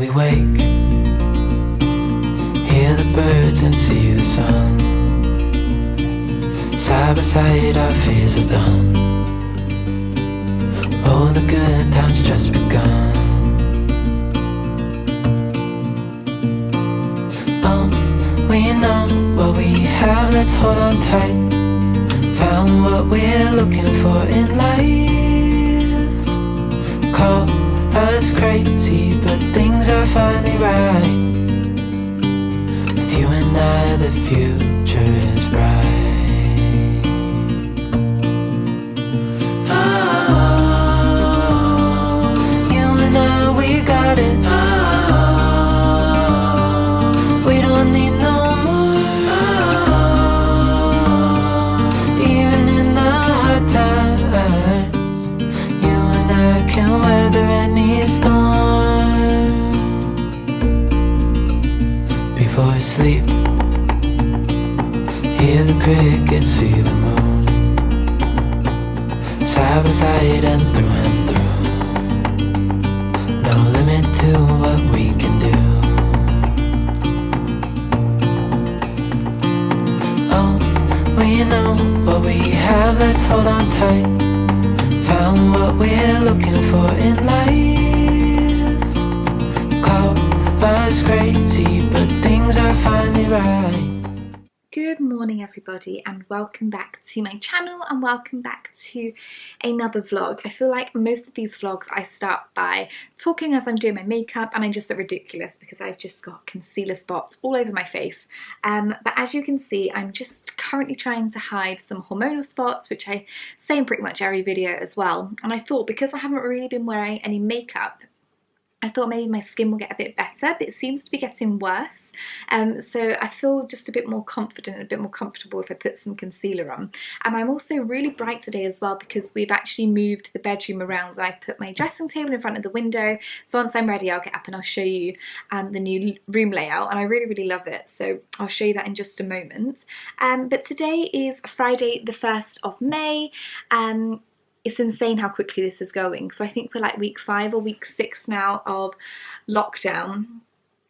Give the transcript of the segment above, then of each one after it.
we wake, hear the birds and see the sun. Side by side our fears are done. Oh, the good times just begun. We know what we have, let's hold on tight. Found what we're looking for in life. Call us crazy, but things are finally right. With you and I, the future is bright. Oh, you and I, we got it. Oh, we don't need no more. Oh, even in the hard times, you and I can weather any storm. Before I sleep, hear the crickets, see the moon. Side by side and through. No limit to what we can do. Oh, we know what we have, let's hold on tight. Found what we're looking for in life. Call us crazy, but things are finally right. Good morning everybody, and welcome back to my channel and welcome back to another vlog. I feel like most of these vlogs I start by talking as I'm doing my makeup, and I just look ridiculous because I've just got concealer spots all over my face. But as you can see, I'm just currently trying to hide some hormonal spots, which I say in pretty much every video as well. And I thought, because I haven't really been wearing any makeup, I thought maybe my skin will get a bit better, but it seems to be getting worse. So I feel just a bit more confident and a bit more comfortable if I put some concealer on. And I'm also really bright today as well because we've actually moved the bedroom around. I put my dressing table in front of the window. So once I'm ready, I'll get up and I'll show you the new room layout. And I really, really love it. So I'll show you that in just a moment. But today is Friday, the 1st of May. It's insane how quickly this is going. So I think we're like week 5 or week 6 now of lockdown.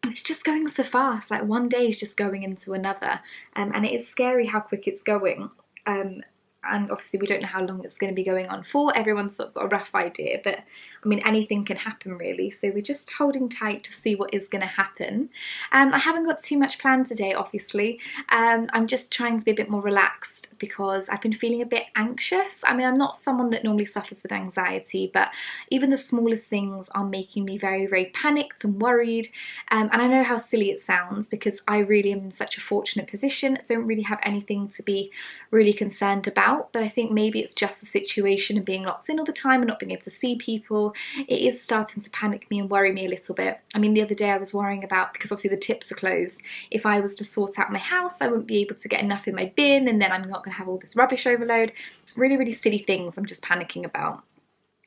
And it's just going so fast, like one day is just going into another. And it is scary how quick it's going. And obviously we don't know how long it's going to be going on for. Everyone's sort of got a rough idea, but I mean anything can happen really. So we're just holding tight to see what is going to happen. I haven't got too much planned today, obviously. I'm just trying to be a bit more relaxed because I've been feeling a bit anxious. I mean, I'm not someone that normally suffers with anxiety, but even the smallest things are making me very, very panicked and worried. And I know how silly it sounds because I really am in such a fortunate position. I don't really have anything to be really concerned about, but I think maybe it's just the situation and being locked in all the time and not being able to see people. It is starting to panic me and worry me a little bit. I mean, the other day I was worrying about, because obviously the tips are closed, if I was to sort out my house, I wouldn't be able to get enough in my bin, and then I'm not going to have all this rubbish overload. Really, really silly things I'm just panicking about.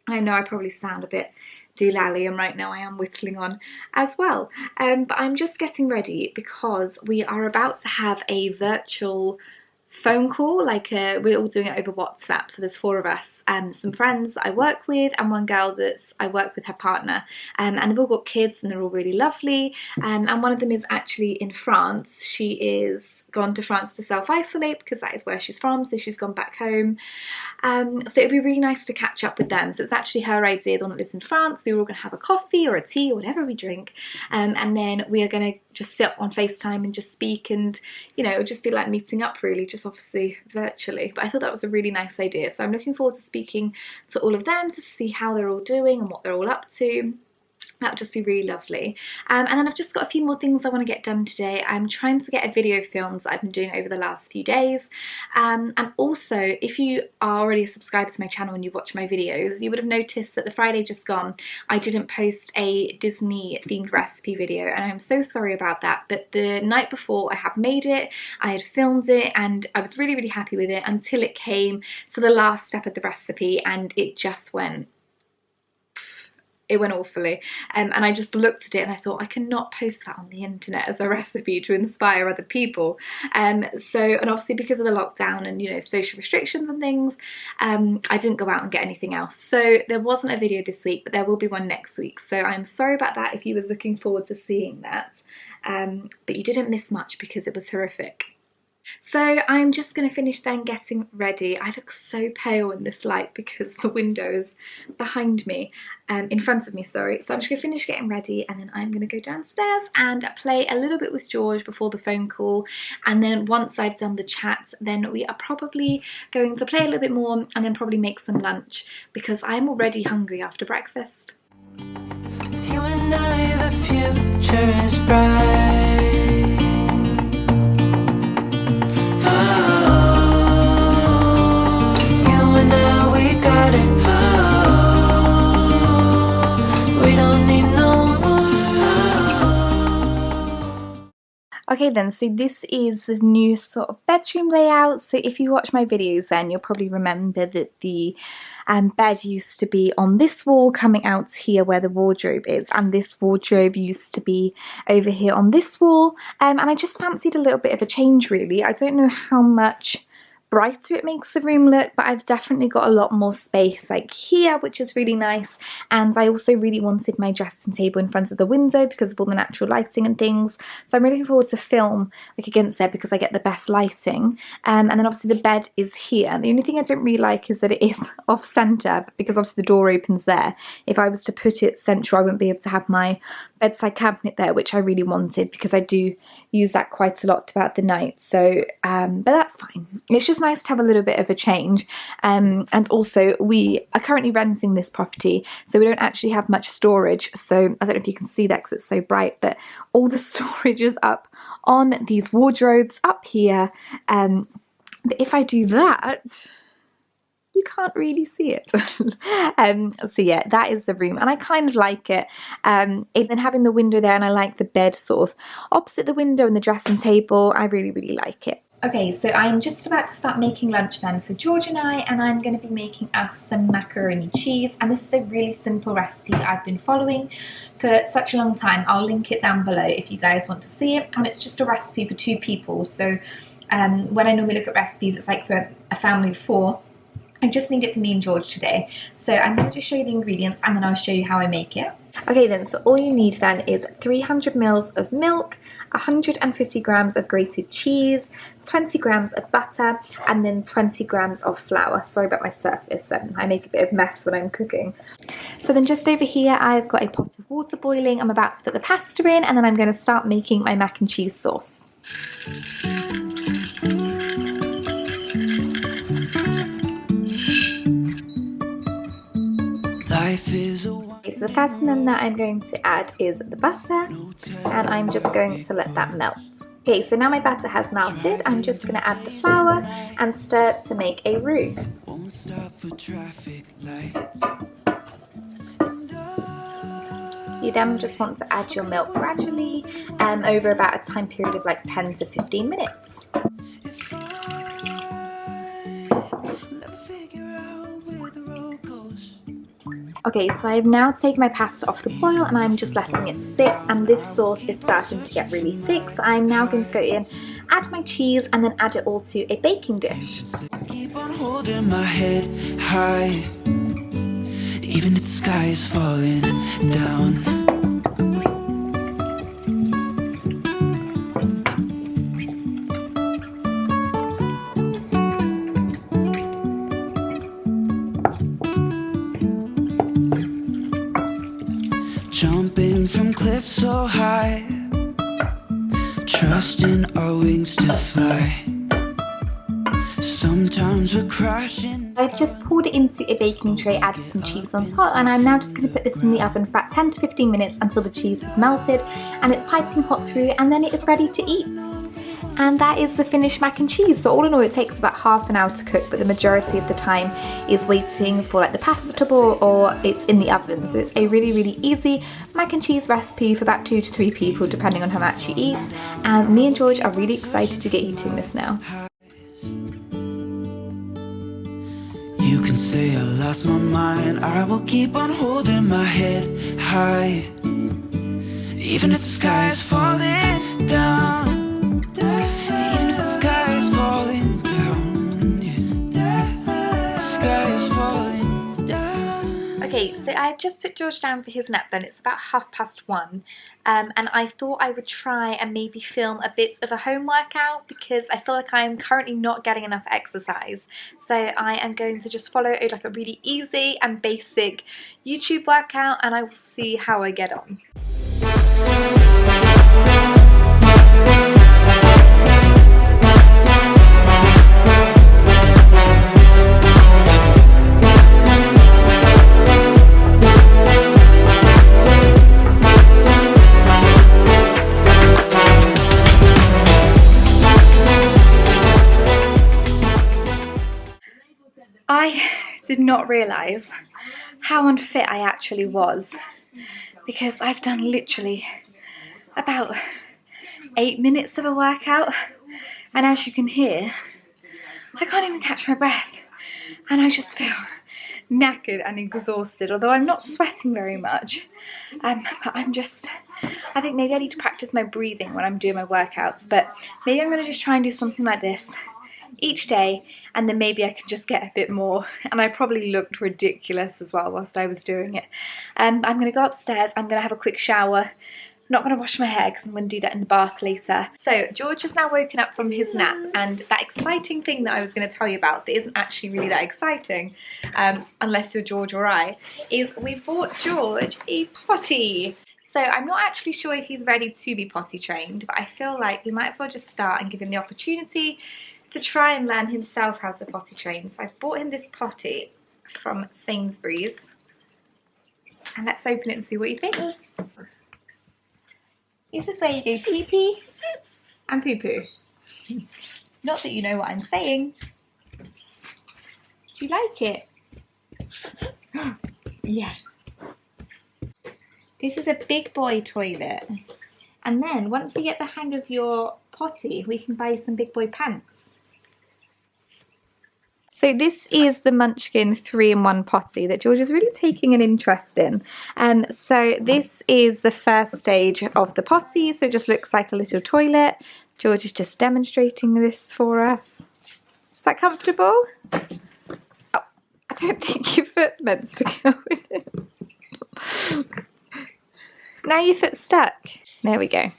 I know I probably sound a bit doolally, and right now I am whittling on as well. But I'm just getting ready because we are about to have a virtual phone call. Like we're all doing it over WhatsApp. So there's 4 of us, some friends that I work with and one girl that's I work with her partner, and they've all got kids and they're all really lovely. And one of them is actually in France. She is gone to France to self-isolate because that is where she's from, so she's gone back home. So it'd be really nice to catch up with them. So it's actually her idea, the one that lives in France. So we're all going to have a coffee or a tea or whatever we drink, and then we are going to just sit on FaceTime and just speak, and you know, it'll just be like meeting up really, just obviously virtually. But I thought that was a really nice idea, so I'm looking forward to speaking to all of them to see how they're all doing and what they're all up to. That would just be really lovely. And then I've just got a few more things I want to get done today. I'm trying to get a video filmed that I've been doing over the last few days. And also, if you are already a subscriber to my channel and you watch my videos, you would have noticed that the Friday just gone, I didn't post a Disney themed recipe video, and I'm so sorry about that. But the night before I had made it, I had filmed it, and I was really, really happy with it until it came to the last step of the recipe, and it just went it went awfully, and I just looked at it and I thought, I cannot post that on the internet as a recipe to inspire other people. And obviously because of the lockdown and, you know, social restrictions and things, I didn't go out and get anything else, so there wasn't a video this week, but there will be one next week. So I'm sorry about that if you was looking forward to seeing that, but you didn't miss much because it was horrific. So I'm just going to finish then getting ready. I look so pale in this light because the window is behind me, in front of me, sorry. So I'm just going to finish getting ready, and then I'm going to go downstairs and play a little bit with George before the phone call. And then once I've done the chat, then we are probably going to play a little bit more and then probably make some lunch because I'm already hungry after breakfast. With you and I, the future is bright. Okay then, so this is the new sort of bedroom layout. So if you watch my videos then you'll probably remember that the bed used to be on this wall coming out here where the wardrobe is, and this wardrobe used to be over here on this wall, and I just fancied a little bit of a change really. I don't know how much brighter it makes the room look, but I've definitely got a lot more space like here, which is really nice. And I also really wanted my dressing table in front of the window because of all the natural lighting and things, so I'm really looking forward to film like against there because I get the best lighting. And then obviously the bed is here. The only thing I don't really like is that it is off center because obviously the door opens there. If I was to put it central, I wouldn't be able to have my bedside cabinet there, which I really wanted because I do use that quite a lot throughout the night. So but that's fine. It's just nice to have a little bit of a change, and also we are currently renting this property, so we don't actually have much storage. So I don't know if you can see that because it's so bright, but all the storage is up on these wardrobes up here, but if I do that, you can't really see it. So yeah, that is the room, and I kind of like it. And then having the window there, and I like the bed sort of opposite the window and the dressing table. I really like it. Okay, so I'm just about to start making lunch then for George and I'm going to be making us some macaroni cheese, and this is a really simple recipe that I've been following for such a long time. I'll link it down below if you guys want to see it, and it's just a recipe for 2 people. So when I normally look at recipes, it's like for a family of 4. I just need it for me and George today. So I'm going to just show you the ingredients and then I'll show you how I make it. Okay then, so all you need then is 300 ml of milk, 150 grams of grated cheese, 20 grams of butter, and then 20 grams of flour. Sorry about my surface, I make a bit of mess when I'm cooking. So then just over here I've got a pot of water boiling. I'm about to put the pasta in, and then I'm going to start making my mac and cheese sauce. Okay, so the first thing that I'm going to add is the butter, and I'm just going to let that melt. Okay, so now my batter has melted, I'm just going to add the flour and stir to make a roux. You then just want to add your milk gradually over about a time period of like 10 to 15 minutes. Okay, so I've now taken my pasta off the boil and I'm just letting it sit, and this sauce is starting to get really thick, so I'm now going to go in, add my cheese, and then add it all to a baking dish. Keep on holding my head high, even if the sky is falling down. Jumping from cliffs so high, trusting our wings to fly. Sometimes we're crashing. I've just poured it into a baking tray, added some cheese on top, and I'm now just going to put this in the oven for about 10 to 15 minutes until the cheese is melted and it's piping hot through, and then it is ready to eat. And that is the finished mac and cheese. So all in all it takes about half an hour to cook, but the majority of the time is waiting for like the pasta to boil or it's in the oven. So it's a really easy mac and cheese recipe for about 2 to 3 people depending on how much you eat. And me and George are really excited to get eating this now. You can say I lost my mind, I will keep on holding my head high, even if the sky is falling down. Even if the sky is falling down, yeah. The sky is falling down. Okay, so I've just put George down for his nap then. It's about 1:30, and I thought I would try and maybe film a bit of a home workout because I feel like I'm currently not getting enough exercise. So I am going to just follow like a really easy and basic YouTube workout, and I will see how I get on. I did not realise how unfit I actually was because I've done literally about 8 minutes of a workout, and as you can hear, I can't even catch my breath and I just feel knackered and exhausted, although I'm not sweating very much. But I think maybe I need to practice my breathing when I'm doing my workouts, but maybe I'm going to just try and do something like this each day, and then maybe I could just get a bit more. And I probably looked ridiculous as well whilst I was doing it. I'm going to go upstairs, I'm going to have a quick shower. I'm not going to wash my hair because I'm going to do that in the bath later. So George has now woken up from his nap, and that exciting thing that I was going to tell you about that isn't actually really that exciting, unless you're George or I, is we bought George a potty. So I'm not actually sure if he's ready to be potty trained, but I feel like we might as well just start and give him the opportunity to try and learn himself how to potty train. So I've bought him this potty from Sainsbury's, and let's open it and see what he thinks. This is where you go pee pee and poo poo. Not that you know what I'm saying. Do you like it? Yeah. This is a big boy toilet, and then once you get the hang of your potty, we can buy you some big boy pants. So this is the Munchkin 3-in-1 potty that George is really taking an interest in. So this is the first stage of the potty, so it just looks like a little toilet. George is just demonstrating this for us. Is that comfortable? Oh, I don't think your foot's meant to go in it. Now your foot's stuck. There we go.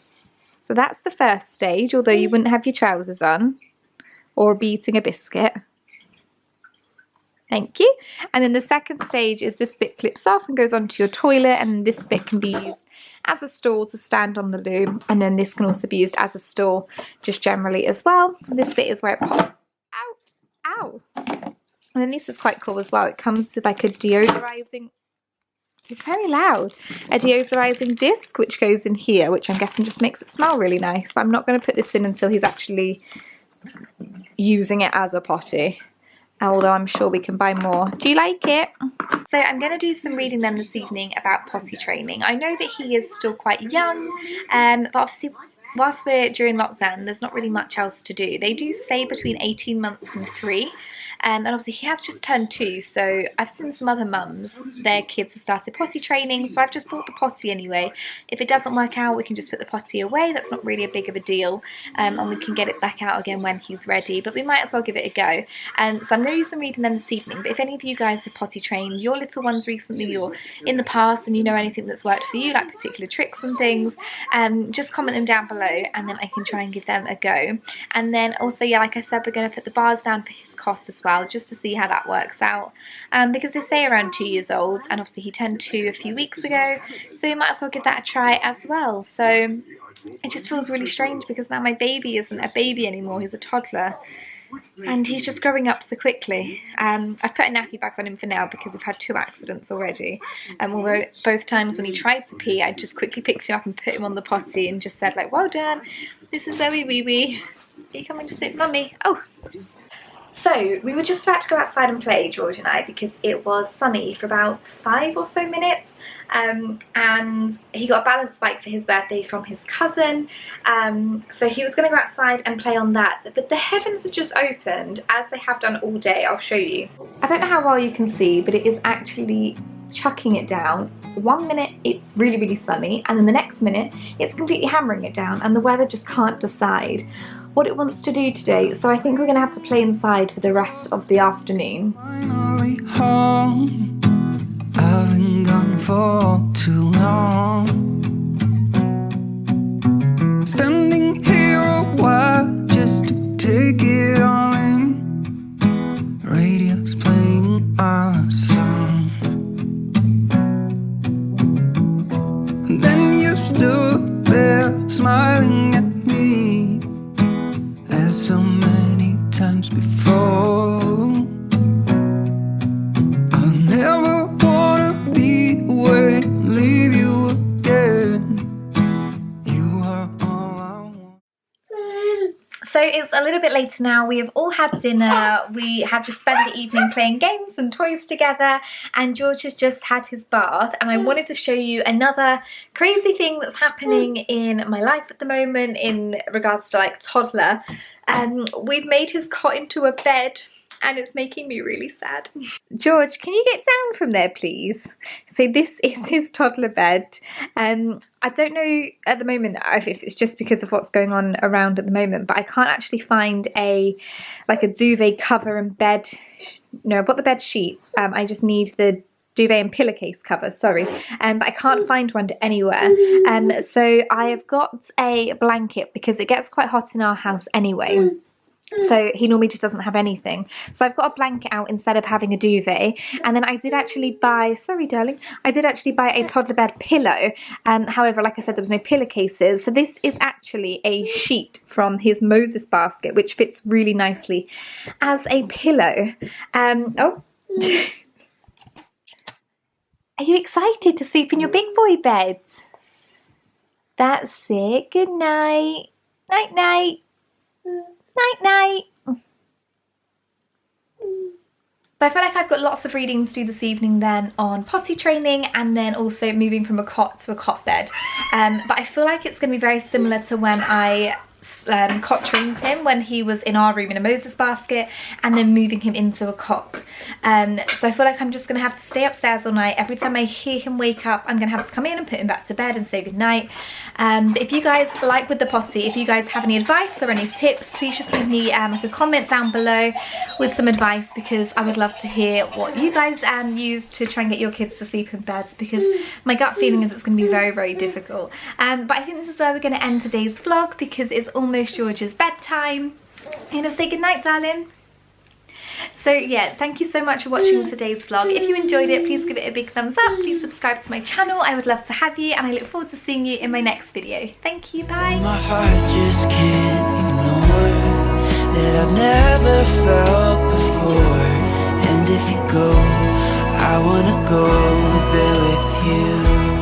So that's the first stage, although you wouldn't have your trousers on or be eating a biscuit. Thank you. And then the second stage is this bit clips off and goes onto your toilet, and this bit can be used as a stool to stand on the loo, and then this can also be used as a stool just generally as well. This bit is where it pops out. Ow! And then this is quite cool as well. It comes with like a deodorizing, it's very loud, a deodorizing disc which goes in here, which I'm guessing just makes it smell really nice, but I'm not going to put this in until he's actually using it as a potty. Although I'm sure we can buy more. Do you like it? So I'm going to do some reading then this evening about potty training. I know that he is still quite young, but obviously whilst we're during lockdown, there's not really much else to do. They do say between 18 months and 3, and obviously he has just turned 2, so I've seen some other mums, their kids have started potty training, so I've just bought the potty anyway. If it doesn't work out, we can just put the potty away. That's not really a big of a deal, and we can get it back out again when he's ready, but we might as well give it a go. And so I'm going to do some reading then this evening, but if any of you guys have potty trained your little ones recently or in the past, and you know anything that's worked for you, like particular tricks and things, just comment them down below, and then I can try and give them a go. And then also, yeah, like I said, we're going to put the bars down for his cot as well, just to see how that works out, because they say around 2 years old, and obviously he turned 2 a few weeks ago, so we might as well give that a try as well. So it just feels really strange because now my baby isn't a baby anymore, he's a toddler, and he's just growing up so quickly. I've put a nappy back on him for now because we've had 2 accidents already, although both times when he tried to pee, I just quickly picked him up and put him on the potty and just said like, well done, this is Zoe wee wee, are you coming to sit with mummy? Oh, So we were just about to go outside and play, George and I, because it was sunny for about 5 or so minutes. And he got a balance bike for his birthday from his cousin, so he was going to go outside and play on that, but the heavens have just opened, as they have done all day. I'll show you. I don't know how well you can see, but it is actually chucking it down. 1 minute it's really sunny, and then the next minute it's completely hammering it down, and the weather just can't decide what it wants to do today, so I think we're going to have to play inside for the rest of the afternoon. Finally home. I've been gone for too long. Standing here a while just to take it all in. Radio's playing our song. And then you stood there smiling at me, as so many times before. I'll never wanna be away, leave you again. You are all I want. So it's a little bit later now. We have all had dinner. We have just spent the evening playing games and toys together, and George has just had his bath, and I wanted to show you another crazy thing that's happening in my life at the moment in regards to like toddler. We've made his cot into a bed, and it's making me really sad. George, can you get down from there, please? So this is his toddler bed. I don't know at the moment if it's just because of what's going on around at the moment, but I can't actually find a duvet cover and bed. No, I've got the bed sheet. I just need the duvet and pillowcase cover, sorry, but I can't find one anywhere. So I have got a blanket because it gets quite hot in our house anyway. So he normally just doesn't have anything. So I've got a blanket out instead of having a duvet. And then I did actually buy, sorry darling, I did actually buy a toddler bed pillow. However, like I said, there was no pillowcases. So this is actually a sheet from his Moses basket, which fits really nicely as a pillow. Oh. Are you excited to sleep in your big boy bed? That's it. Good night. Night night. Night night. So I feel like I've got lots of reading to do this evening then on potty training, and then also moving from a cot to a cot bed. But I feel like it's going to be very similar to when I cot trained him when he was in our room in a Moses basket, and then moving him into a cot. So I feel like I'm just going to have to stay upstairs all night. Every time I hear him wake up, I'm going to have to come in and put him back to bed and say goodnight. But if you guys, like with the potty, if you guys have any advice or any tips, please just leave me like a comment down below with some advice, because I would love to hear what you guys use to try and get your kids to sleep in beds, because my gut feeling is it's going to be very difficult. But I think this is where we're going to end today's vlog, because it's almost George's bedtime. I'm gonna say goodnight, darling. So yeah, thank you so much for watching today's vlog. If you enjoyed it, please give it a big thumbs up. Please subscribe to my channel. I would love to have you, and I look forward to seeing you in my next video. Thank you, bye. My heart just can't ignore that I've never felt before. And if you go, I wanna go there with you.